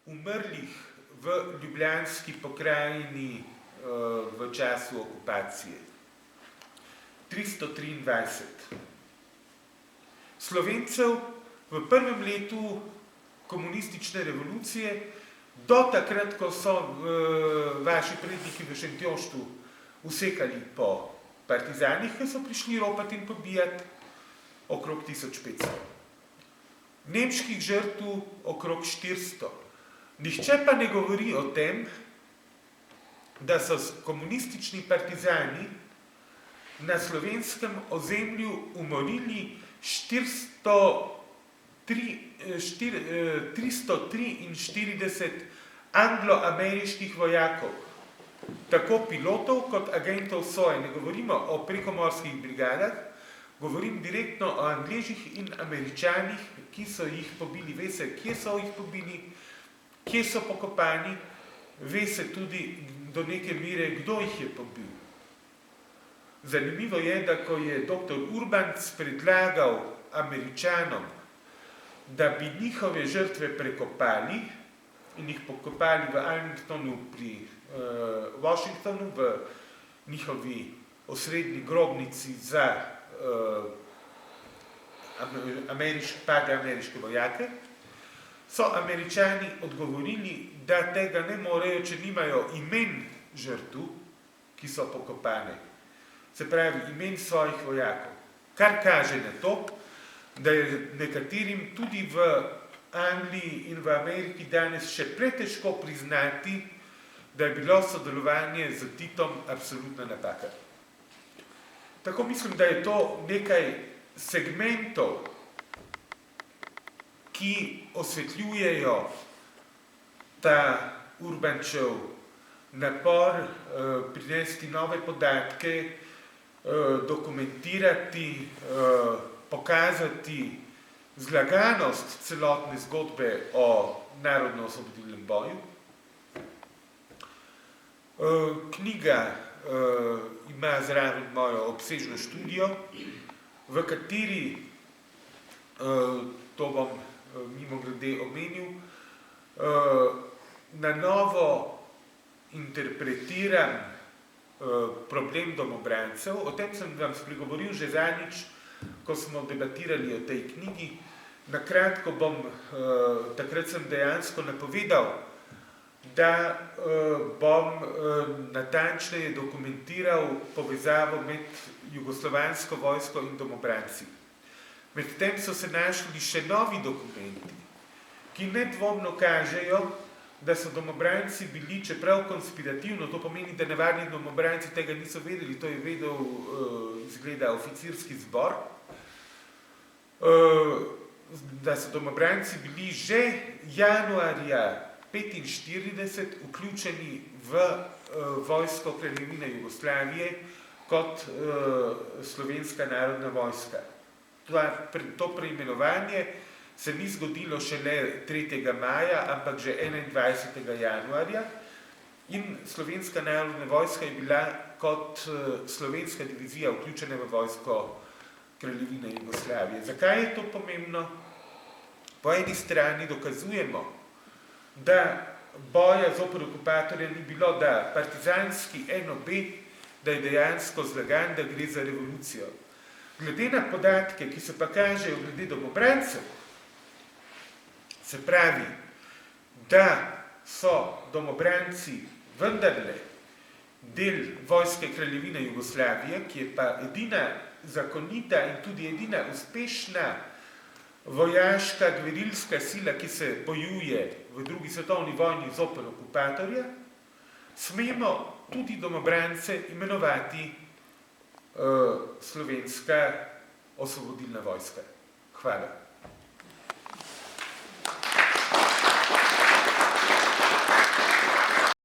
umrlih v ljubljanski pokrajini v času okupacije. 323. Slovencev v prvem letu komunistične revolucije, do takrat, ko so vaši predniki v Šentjoštu usekali po partizanih, ki so prišli ropati in pobijati, okrog 1500. Nemških žrtev okrog 400. Nihče pa ne govori o tem, da so komunistični partizani na slovenskem ozemlju umorili 343 anglo-ameriških vojakov, tako pilotov kot agentov SOE. Ne govorimo o prekomorskih brigadah, govorim direktno o Angležih in Američanih, ki so jih pobili. Ve se, kje so jih pobili, kje so pokopani, ve se tudi do neke mere, kdo jih je pobil. Zanimivo je, da ko je dr. Urbanc predlagal Američanom, da bi njihove žrtve prekopali in jih pokopali v Arlingtonu pri Washingtonu, v njihovi osrednji grobnici za padle ameriške vojake, so Američani odgovorili, da tega ne morejo, če nimajo imen žrtev, ki so pokopane. Se pravi, imen svojih vojakov. Kar kaže na to, da je nekaterim tudi v Angliji in v Ameriki danes še pretežko priznati, da je bilo sodelovanje z Titom absolutna napaka. Tako mislim, da je to nekaj segmentov, ki osvetljujejo ta Urbančev napor, prinesti nove podatke, dokumentirati, pokazati zlaganost celotne zgodbe o narodno-osvobodilnem boju. Knjiga ima zraven mojo obsežno študijo, v kateri, to bom mimogrede omenil, na novo interpretiram problem domobrancev. O tem sem vam spregovoril že zadnjič, ko smo debatirali o tej knjigi. Na kratko bom, takrat sem dejansko napovedal, da bom natančneje dokumentiral povezavo med jugoslovansko vojsko in domobranci. Medtem so se našli še novi dokumenti, ki nedvomno kažejo, da so domobranci bili, čeprav konspirativno, to pomeni, da navadni domobranci tega niso vedeli, to je vedel, izgleda, oficirski zbor, da so domobranci bili že januarja 1945 vključeni v vojsko Kraljevine Jugoslavije kot Slovenska narodna vojska. To preimenovanje se ni zgodilo šele 3. maja, ampak že 21. januarja in Slovenska narodna vojska je bila kot slovenska divizija vključena v vojsko Kraljevine Jugoslavije. Zakaj je to pomembno? Po eni strani dokazujemo, da boja zoper okupatorja ni bilo, da partizanski NOB, da je dejansko zlagan, da gre za revolucijo. Glede na podatke, ki se pa kažejo glede domobrancev, se pravi, da so domobranci vendarle del vojske Kraljevine Jugoslavije, ki je pa edina zakonita in tudi edina uspešna vojaška gverilska sila, ki se bojuje v drugi svetovni vojni zoper okupatorja, smemo tudi domobrance imenovati Slovenska osvobodilna vojska. Hvala.